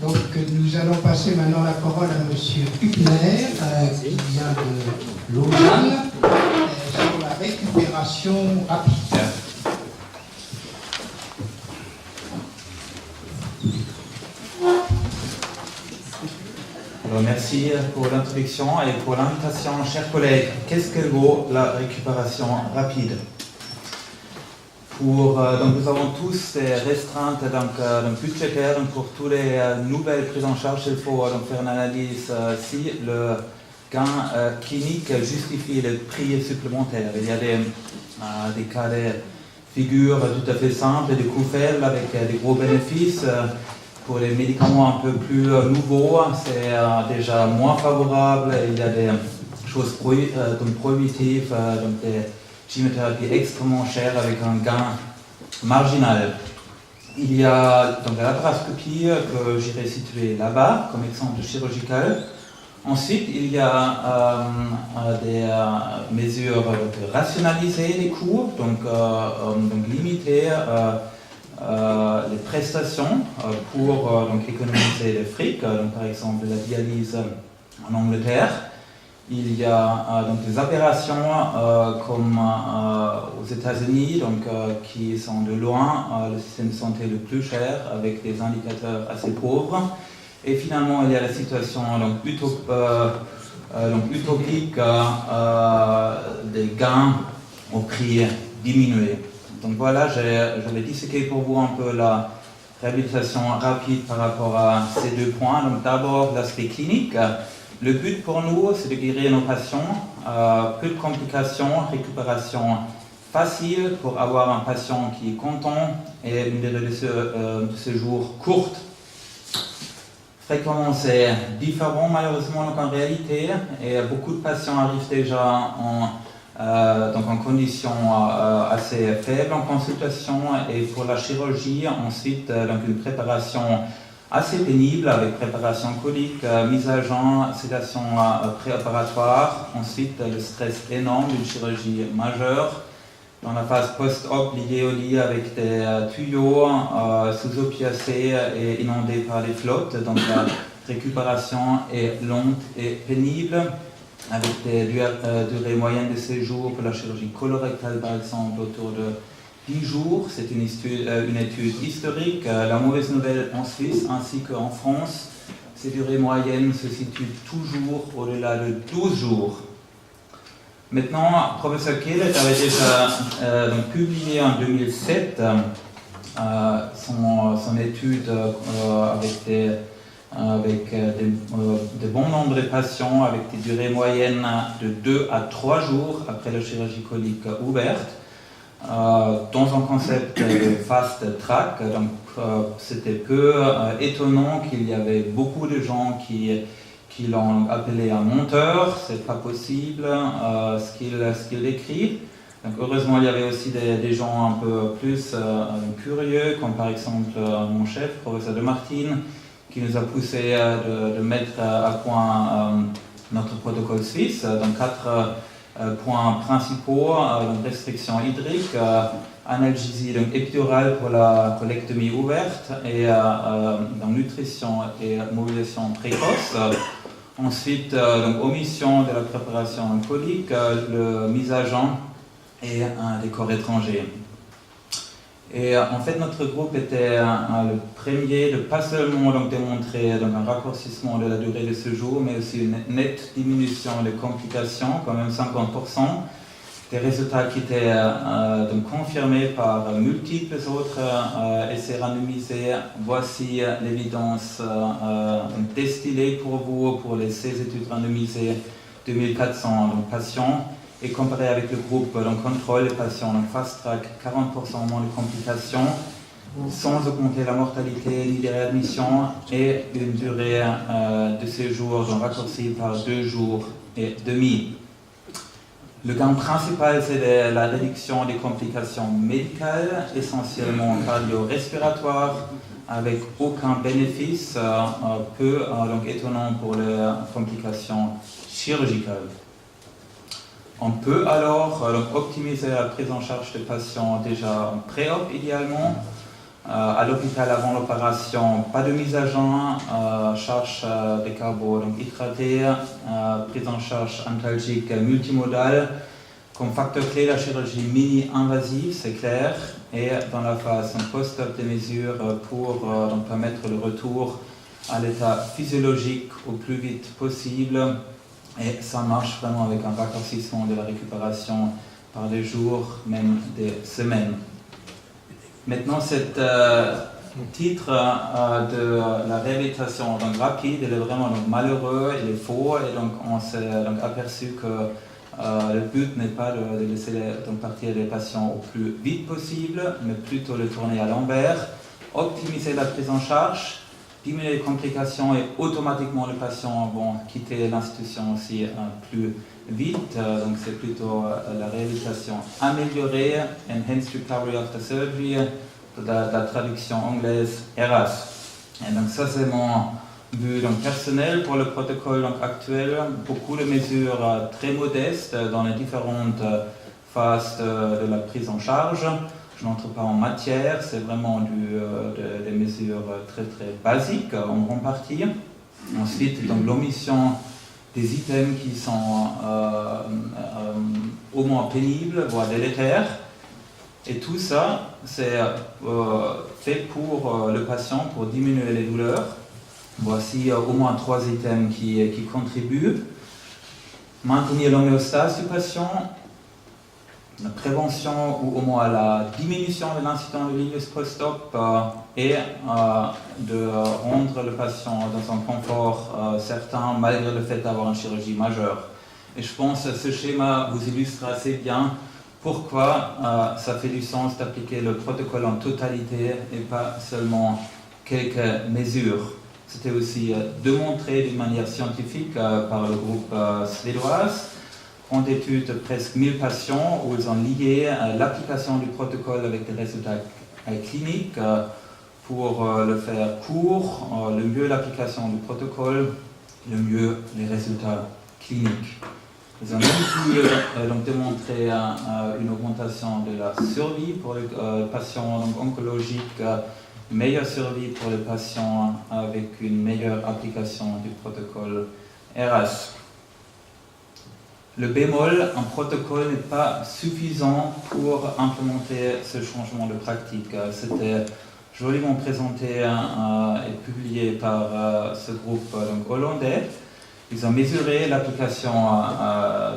Donc nous allons passer maintenant la parole à Monsieur Huppner, qui vient de Lausanne, sur la récupération rapide. Alors, merci pour l'introduction et pour l'invitation, chers collègues. Qu'est-ce que vaut la récupération rapide? Donc nous avons tous des restreintes budgétaires pour toutes les nouvelles prises en charge. Il faut faire une analyse si le gain clinique justifie le prix supplémentaire. Il y a des cas de figure tout à fait simples, des coûts faibles avec des gros bénéfices. Pour les médicaments un peu plus nouveaux, c'est déjà moins favorable. Il y a des choses prohibitives, donc des chimiothérapies extrêmement chères avec un gain marginal. Il y a donc la laparoscopie que j'irai situer là-bas comme exemple chirurgical. Ensuite, il y a des mesures de rationaliser les coûts, donc limiter les prestations pour économiser le fric, par exemple la dialyse en Angleterre. Il y a des opérations comme aux États-Unis, qui sont de loin le système de santé le plus cher, avec des indicateurs assez pauvres. Et finalement, il y a la situation utopique des gains au prix diminué. Donc voilà, je vais disséquer pour vous un peu la réhabilitation rapide par rapport à ces deux points. Donc d'abord, l'aspect clinique. Le but pour nous, c'est de guérir nos patients, peu de complications, récupération facile pour avoir un patient qui est content et une durée de séjour courte. Fréquemment, c'est différent malheureusement en réalité, et beaucoup de patients arrivent déjà en conditions assez faibles en consultation, et pour la chirurgie, ensuite une préparation assez pénible avec préparation colique, mise à jeun, sédation préopératoire, ensuite le stress énorme d'une chirurgie majeure, dans la phase post-op liée au lit avec des tuyaux sous opiacés et inondés par les flottes, donc la récupération est longue et pénible, avec des durées moyennes de séjour pour la chirurgie colorectale par exemple autour de 10 jours. C'est une étude historique. La mauvaise nouvelle en Suisse ainsi qu'en France, ces durées moyennes se situent toujours au-delà de 12 jours. Maintenant, professeur Kehlert avait déjà publié en 2007 son étude avec de bon nombre de patients avec des durées moyennes de 2 à 3 jours après la chirurgie colique ouverte, dans un concept de fast track. Donc c'était peu étonnant qu'il y avait beaucoup de gens qui l'ont appelé un menteur. C'est pas possible ce qu'il écrit. Donc heureusement, il y avait aussi des gens un peu plus curieux, comme par exemple mon chef, professeur de Martine, qui nous a poussé de mettre à point notre protocole suisse. Donc 4 points principaux: restriction hydrique, analgésie épidurale pour la colectomie ouverte, et nutrition et mobilisation précoce. Ensuite, omission de la préparation colique, mise à jeun et des corps étrangers. Et en fait, notre groupe était le premier de pas seulement démontrer un raccourcissement de la durée de séjour, mais aussi une nette diminution des complications, quand même 50%. Des résultats qui étaient confirmés par multiples autres essais randomisés. Voici l'évidence destillée pour vous pour les 16 études randomisées, 2400 patients. Et comparé avec le groupe contrôle, les patients fast track, 40% moins de complications, sans augmenter la mortalité ni les réadmissions, et une durée de séjour raccourcie par 2 jours et demi. Le gain principal, c'est la réduction des complications médicales, essentiellement cardio-respiratoires, avec aucun bénéfice, peu étonnant pour les complications chirurgicales. On peut alors optimiser la prise en charge des patients déjà en pré-op idéalement, À l'hôpital avant l'opération, pas de mise à jeun, charge des carbo donc hydratée, prise en charge antalgique multimodale. Comme facteur clé, la chirurgie mini-invasive, c'est clair, et dans la phase post-op des mesures pour donc permettre le retour à l'état physiologique au plus vite possible. Et ça marche vraiment avec un raccourcissement de la récupération par des jours, même des semaines. Maintenant, cet titre de la réhabilitation donc rapide, il est vraiment donc malheureux, il est faux, et donc on s'est donc aperçu que le but n'est pas de laisser donc partir les patients au plus vite possible, mais plutôt le tourner à l'envers, optimiser la prise en charge, diminuer les complications et automatiquement les patients vont quitter l'institution aussi plus vite. Donc c'est plutôt la réhabilitation améliorée, Enhanced Recovery After Surgery, de la traduction anglaise ERAS. Et donc ça c'est mon but donc, personnel pour le protocole donc, actuel. Beaucoup de mesures très modestes dans les différentes phases de la prise en charge. Je n'entre pas en matière, c'est vraiment des mesures très très basiques en grande partie. Ensuite, donc l'omission des items qui sont au moins pénibles, voire délétères. Et tout ça, c'est fait pour le patient, pour diminuer les douleurs. Voici au moins 3 items qui contribuent. Maintenir l'homéostase du patient, la prévention ou au moins la diminution de l'incident de l'ilius post-op et de rendre le patient dans un confort certain malgré le fait d'avoir une chirurgie majeure. Et je pense que ce schéma vous illustre assez bien pourquoi ça fait du sens d'appliquer le protocole en totalité et pas seulement quelques mesures. C'était aussi démontré d'une manière scientifique par le groupe suédois. En étude de presque 1000 patients où ils ont lié l'application du protocole avec des résultats cliniques. Pour le faire court, le mieux l'application du protocole, le mieux les résultats cliniques. Ils ont même pu donc démontrer une augmentation de la survie pour les patients donc, oncologiques, meilleure survie pour les patients avec une meilleure application du protocole ERAS. Le bémol, un protocole n'est pas suffisant pour implémenter ce changement de pratique. C'était joliment présenté et publié par ce groupe donc, hollandais. Ils ont mesuré l'application,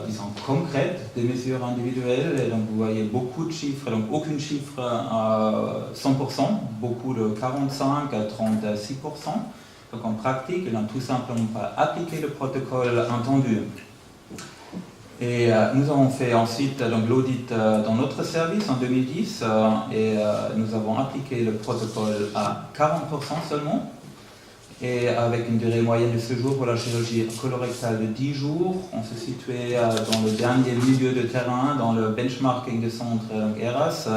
disons, concrète des mesures individuelles. Et donc, vous voyez beaucoup de chiffres, donc aucun chiffre 100%, beaucoup de 45 à 36%. Donc, en pratique, ils n'ont tout simplement pas appliqué le protocole entendu. Et nous avons fait ensuite l'audit dans notre service en 2010 et nous avons appliqué le protocole à 40% seulement. Et avec une durée moyenne de séjour pour la chirurgie colorectale de 10 jours, on se situait dans le dernier milieu de terrain, dans le benchmarking de centre ERAS,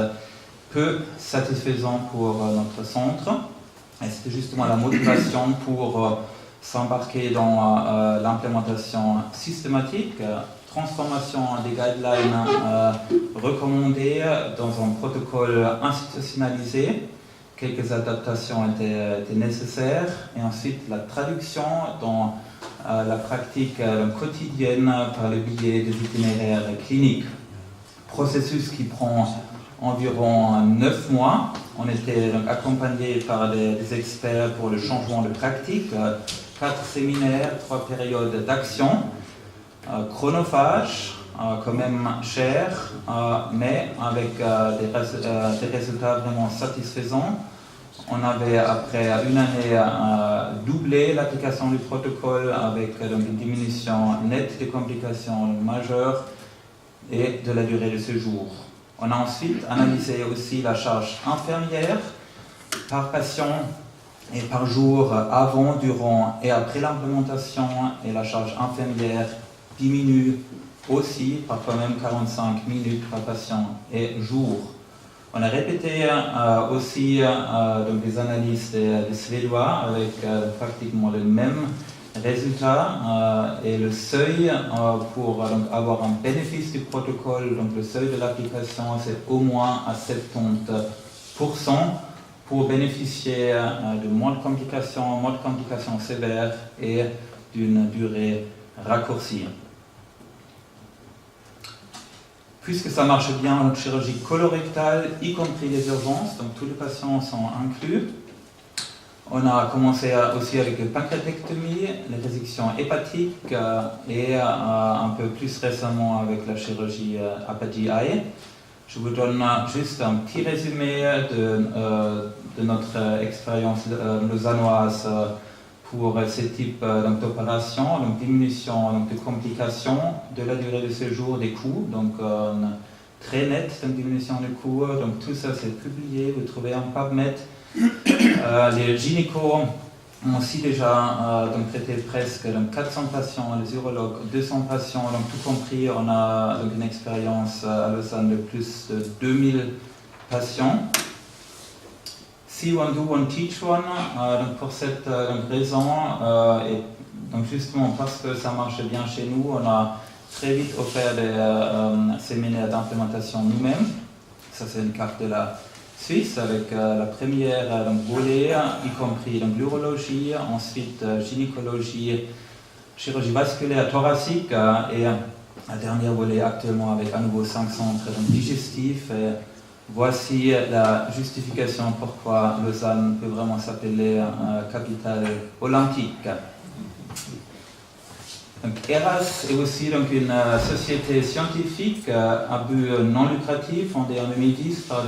peu satisfaisant pour notre centre. Et c'était justement la motivation pour s'embarquer dans l'implémentation systématique, transformation des guidelines recommandées dans un protocole institutionnalisé. Quelques adaptations étaient nécessaires et ensuite la traduction dans la pratique quotidienne par le biais des itinéraires cliniques. Processus qui prend environ 9 mois. On était donc accompagné par des experts pour le changement de pratique, 4 séminaires, 3 périodes d'action, chronophage, quand même cher, mais avec des résultats vraiment satisfaisants. On avait, après une année, doublé l'application du protocole avec donc, une diminution nette des complications majeures et de la durée de séjour. On a ensuite analysé aussi la charge infirmière par patient et par jour avant, durant et après l'implémentation, et la charge infirmière diminue aussi, parfois même 45 minutes par patient et jour. On a répété aussi donc des analyses des Suédois avec pratiquement le même résultat et le seuil pour donc, avoir un bénéfice du protocole, donc le seuil de l'application c'est au moins à 70% pour bénéficier de moins de complications sévères et d'une durée raccourcie. Puisque ça marche bien en chirurgie colorectale, y compris les urgences, donc tous les patients sont inclus. On a commencé aussi avec la pancréatectomie, les résections hépatiques et un peu plus récemment avec la chirurgie APA-GI. Je vous donne juste un petit résumé de notre expérience lausannoise pour ce type d'opération, donc diminution de complications, de la durée de séjour, des coûts, donc très nette diminution des coûts, donc tout ça c'est publié, vous trouvez un PubMed. Les gynécos ont aussi déjà traité presque 400 patients, les urologues 200 patients, donc tout compris, on a donc une expérience à Lausanne de plus de 2000 patients. See one, do one, teach one, donc pour cette raison, et donc justement parce que ça marche bien chez nous, on a très vite offert des séminaires d'implémentation nous-mêmes. Ça c'est une carte de la Suisse avec la première volet, y compris l'urologie, ensuite gynécologie, chirurgie vasculaire thoracique et la dernière volet actuellement avec à nouveau 5 centres digestifs. Et voici la justification pourquoi Lausanne peut vraiment s'appeler capitale olympique. Donc, ERAS est aussi donc, une société scientifique à but non lucratif fondée en 2010 par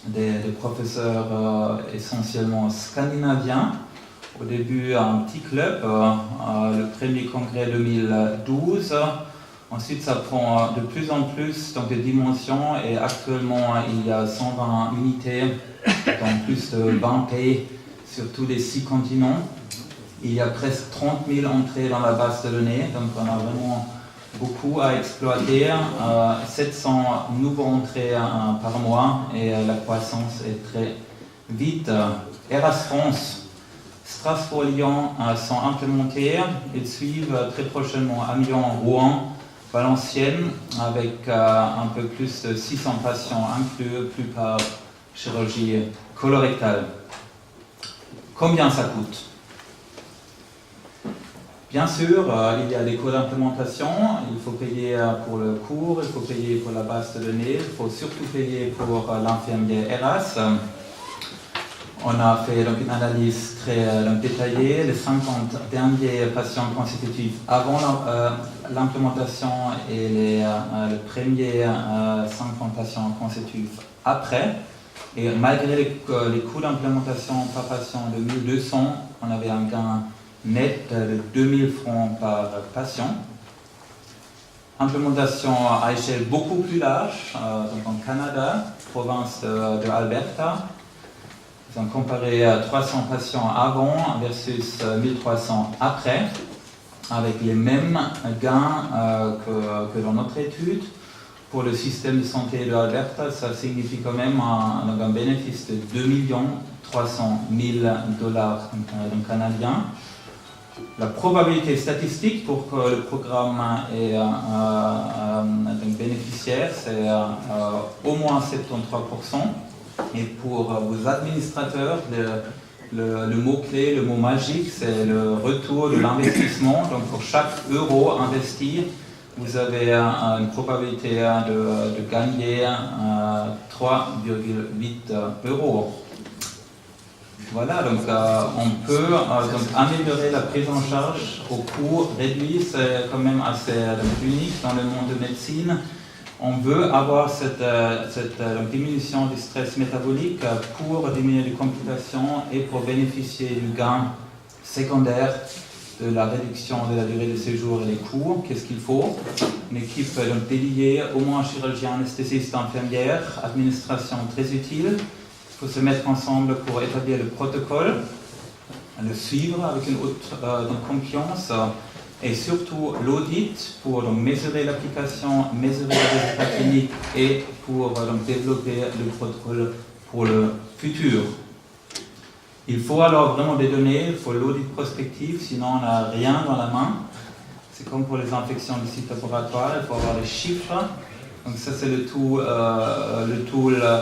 des professeurs essentiellement scandinaviens. Au début, un petit club, le premier congrès 2012. Ensuite, ça prend de plus en plus donc, de dimensions et actuellement, il y a 120 unités dans plus de 20 pays sur tous les 6 continents. Il y a presque 30 000 entrées dans la base de données, donc on a vraiment beaucoup à exploiter, 700 nouveaux entrées par mois et la croissance est très vite. ERAS France, Strasbourg, Lyon sont implémentés. Ils suivent très prochainement Amiens, Rouen, Valenciennes avec un peu plus de 600 patients inclus, plupart chirurgie colorectale. Combien ça coûte ? Bien sûr, il y a des coûts d'implémentation, il faut payer pour le cours, il faut payer pour la base de données, il faut surtout payer pour l'infirmier ERAS. On a fait donc, une analyse très détaillée, les 50 derniers patients constitutifs avant l'implémentation et les premiers 50 patients constitutifs après. Et malgré les coûts d'implémentation par patient de 1200, on avait un gain net de 2000 francs par patient. Implémentation à échelle beaucoup plus large, donc en Canada, province de Alberta. Ils ont comparé 300 patients avant versus 1300 après, avec les mêmes gains que dans notre étude. Pour le système de santé de Alberta, ça signifie quand même un bénéfice de 2 300 000 dollars canadiens. La probabilité statistique pour que le programme ait bénéficiaire, c'est au moins 73%. Et pour vos administrateurs, le mot-clé, le mot magique, c'est le retour de l'investissement. Donc pour chaque euro investi, vous avez une probabilité de gagner 3,8 euros. Voilà, donc on peut donc améliorer la prise en charge au coût réduit, c'est quand même assez unique dans le monde de médecine. On veut avoir cette diminution du stress métabolique pour diminuer les complications et pour bénéficier du gain secondaire de la réduction de la durée de séjour et les coûts. Qu'est-ce qu'il faut? Une équipe donc, dédiée, au moins chirurgien, anesthésiste, infirmière, administration très utile. Il faut se mettre ensemble pour établir le protocole, le suivre avec une haute confiance et surtout l'audit pour donc, mesurer l'application, mesurer les résultats cliniques et pour donc, développer le protocole pour le futur. Il faut alors vraiment des données, il faut l'audit prospectif, sinon on n'a rien dans la main. C'est comme pour les infections du site laboratoire, il faut avoir les chiffres Donc ça c'est le tool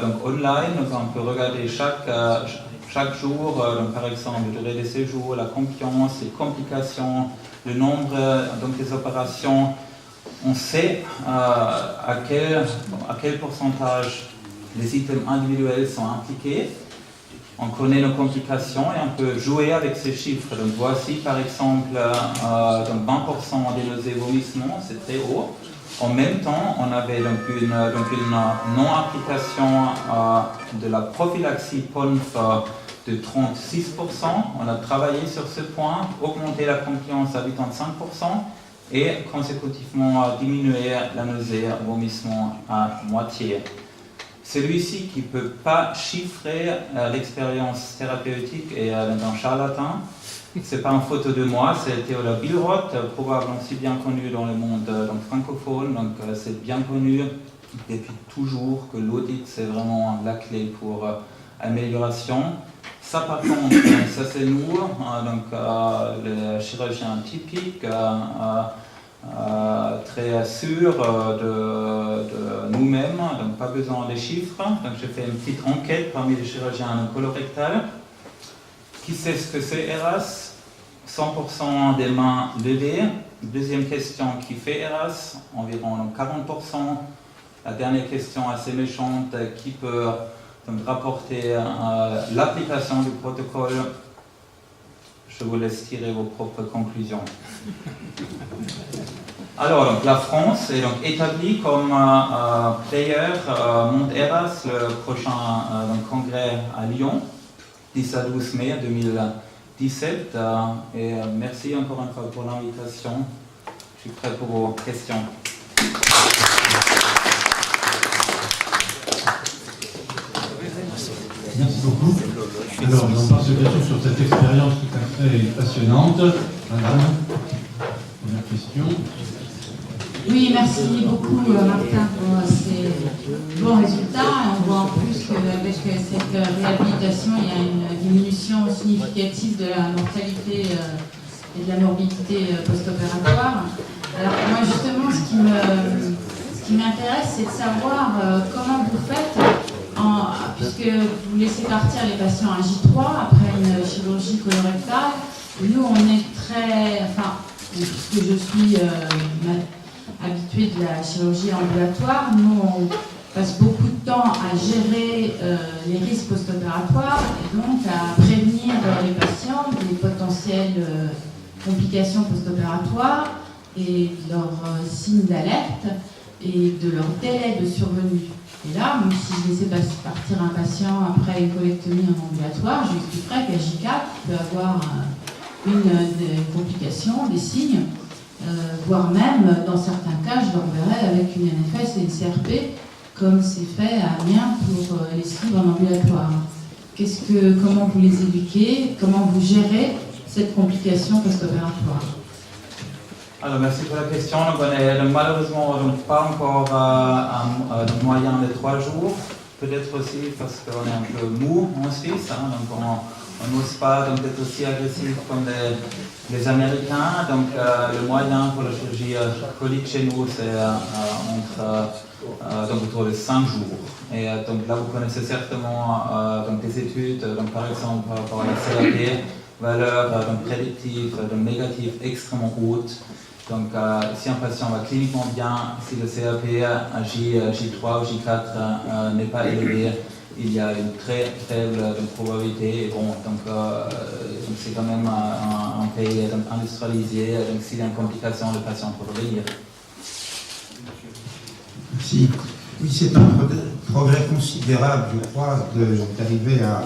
donc online, donc on peut regarder chaque jour, donc par exemple la durée des séjours, la confiance, les complications, le nombre donc des opérations. On sait à quel pourcentage les items individuels sont impliqués. On connaît nos complications et on peut jouer avec ces chiffres. Donc voici par exemple donc 20% des nausées et vomissements, c'est très haut. En même temps, on avait donc une non-application de la prophylaxie PONF de 36%. On a travaillé sur ce point, augmenté la confiance à 85% et consécutivement diminué la nausée et vomissement à moitié. Celui-ci qui ne peut pas chiffrer l'expérience thérapeutique est un charlatan. Ce n'est pas une photo de moi, c'est Theodor Billroth, probablement aussi bien connu dans le monde francophone. Donc c'est bien connu depuis toujours que l'audit c'est vraiment la clé pour amélioration. Ça par contre, ça c'est nous, donc le chirurgien typique, très sûr de nous-mêmes, donc pas besoin des chiffres. Donc j'ai fait une petite enquête parmi les chirurgiens colorectales. Qui sait ce que c'est ERAS? 100% des mains levées. Deuxième question, qui fait ERAS? Environ 40%. La dernière question assez méchante, qui peut donc rapporter l'application du protocole? Je vous laisse tirer vos propres conclusions. Alors, donc, la France est donc établie comme player Monte ERAS, le prochain congrès à Lyon, 10 à 12 mai 2017. Et merci encore une fois pour l'invitation. Je suis prêt pour vos questions. Merci beaucoup. Alors, on passe bien sûr sur cette expérience tout à fait passionnante. Madame, première question. Oui, merci beaucoup Martin pour ces bons résultats. On voit en plus qu'avec cette réhabilitation, il y a une diminution significative de la mortalité et de la morbidité post-opératoire. Alors moi justement, ce qui m'intéresse, c'est de savoir comment vous faites, puisque vous laissez partir les patients à J3 après une chirurgie colorectale. Nous, on est puisque je suis habituée de la chirurgie ambulatoire, nous on passe beaucoup de temps à gérer les risques post-opératoires et donc à prévenir les patients des potentielles complications post-opératoires et de leurs signes d'alerte et de leur délai de survenue. Et là, même si je laissais partir un patient après une colectomie en ambulatoire, je lui expliquerais qu'à J4, il peut avoir une des complications, des signes, voire même, dans certains cas, je l'enverrais avec une NFS et une CRP, comme c'est fait à Amiens pour les sleeves en ambulatoire. Comment vous les éduquez, comment vous gérez cette complication post-opératoire? Alors, merci pour la question. Donc, on est malheureusement pas encore un moyen de 3 jours. Peut-être aussi parce qu'on est un peu mou en Suisse. Donc on n'ose pas être aussi agressif comme les Américains. Donc le moyen pour la chirurgie colique chez nous, c'est autour de 5 jours. Et donc là, vous connaissez certainement des études, par exemple par rapport à la CRP, valeurs prédictives, négatives extrêmement hautes. Donc, si un patient va cliniquement bien, si le CRP à J3 ou J4 n'est pas élevé, il y a une très faible probabilité. Et bon, donc c'est quand même un pays industrialisé. Donc, s'il y a une complication, le patient peut revenir. Merci. Oui, c'est un progrès considérable, je crois, d'arriver à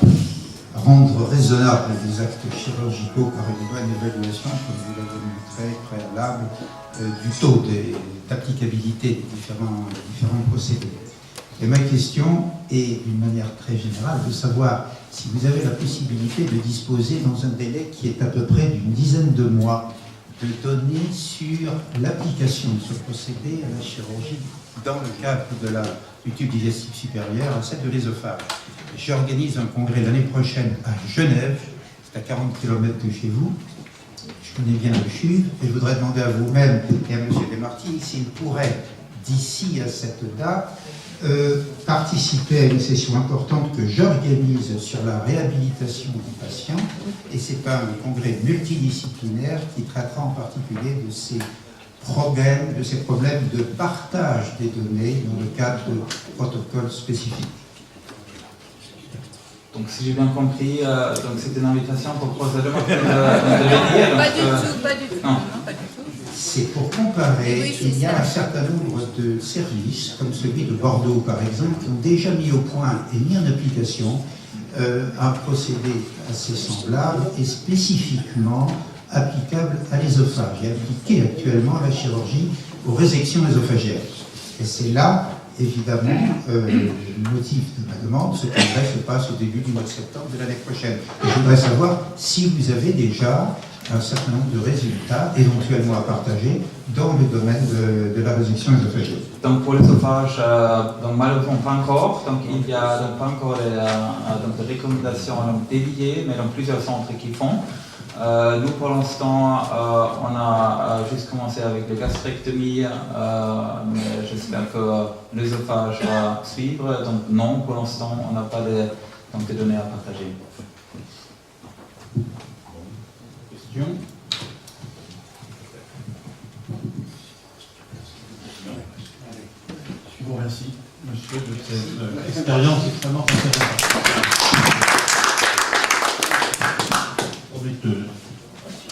rendre raisonnable les actes chirurgicaux par une bonne évaluation, comme vous l'avez montré, préalable, du taux d'applicabilité des différents procédés. Et ma question est, d'une manière très générale, de savoir si vous avez la possibilité de disposer, dans un délai qui est à peu près d'une dizaine de mois, de données sur l'application de ce procédé à la chirurgie dans le cadre du tube digestif supérieur, à celle de l'œsophage. J'organise un congrès l'année prochaine à Genève, c'est à 40 km de chez vous. Je connais bien le CHUV et je voudrais demander à vous-même et à M. Desmartins s'il pourrait d'ici à cette date, participer à une session importante que j'organise sur la réhabilitation du patient, et c'est un congrès multidisciplinaire qui traitera en particulier de ces problèmes de partage des données dans le cadre de protocoles spécifiques. Donc si j'ai bien compris, donc c'est une invitation pour procédure de venir. Pas du tout, pas du tout. Non. Non, pas du tout. C'est pour comparer, Oui, c'est il y a ça. un certain nombre de services, comme celui de Bordeaux par exemple, qui ont déjà mis au point et mis en application un procédé assez semblable et spécifiquement applicable à l'œsophage et appliqué actuellement à la chirurgie aux résections œsophagiennes. Et c'est là, évidemment, le motif de ma demande. Ce congrès se passe au début du mois de septembre de l'année prochaine. Et je voudrais savoir si vous avez déjà un certain nombre de résultats éventuellement à partager dans le domaine de la résection œsophagienne. Donc pour l'œsophage, donc malheureusement pas encore. Donc il y a donc pas encore des recommandations donc dédiées, mais dans plusieurs centres qui font. Nous pour l'instant, on a juste commencé avec la gastrectomie, mais j'espère que l'œsophage va suivre. Donc non, pour l'instant, on n'a pas de données à partager. Question. Je vous remercie, monsieur, de cette expérience extrêmement intéressante. Prometteuse.